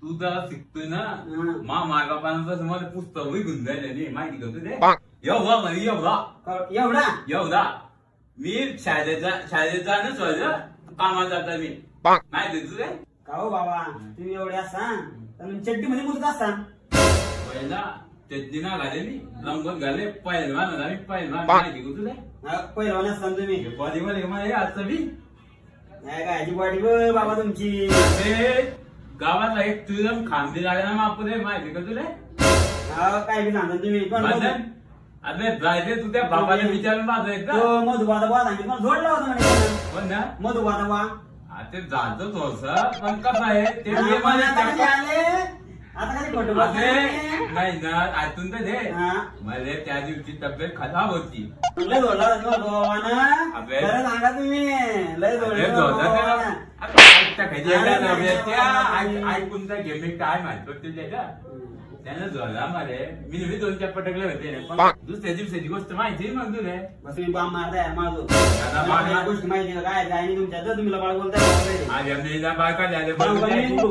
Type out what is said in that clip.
तू जरा शिकतोय ना मागापासून मला पुस्तक घेऊन जायला नाही माहिती का तुझे एवढा म्हणजे एवढा मी शाळेत जाणं सोडलं कामाला जाता मी माहिती तुझे का हो बाबा तुम्ही एवढे असा चड्डी मध्ये मुलत असता पहिला चड्डी ना घाले मी रंगत घाले पहिलवान झाले पहिलवान माहिती का तुझे पहिलवान असता तुम्ही बॉडी मध्ये माझ्या आजचा मी नाही काय बॉडी बाबा तुमची गावातला एक तुझं खांदी लागला ना आपण माहिती का तुला काय बी सांगता तुम्ही अरे जायचे तू त्या बाबाला विचारून माझं एकदा मधुबादा बा सांगितलं मला जोडला होता म्हणे पण ना मधुबादा बा ते जातो थोडस पण कसं आहे ते आता कधी खोटं नाही ना आतून तर दे मला त्या दिवशी तब्येत खराब होती लय जोडला सांगा तुम्ही लय ऐकून घे मी काय माहिती तुझ्या त्यानं जोडला मला मी 2-4 पटकले होते पण दुसऱ्या दिवसाची गोष्ट माहिती मग तुला तुम्ही बाम मारताय माझं गोष्ट माहिती काय काय तुमच्या तुम्ही बाळ बोलताय बाळका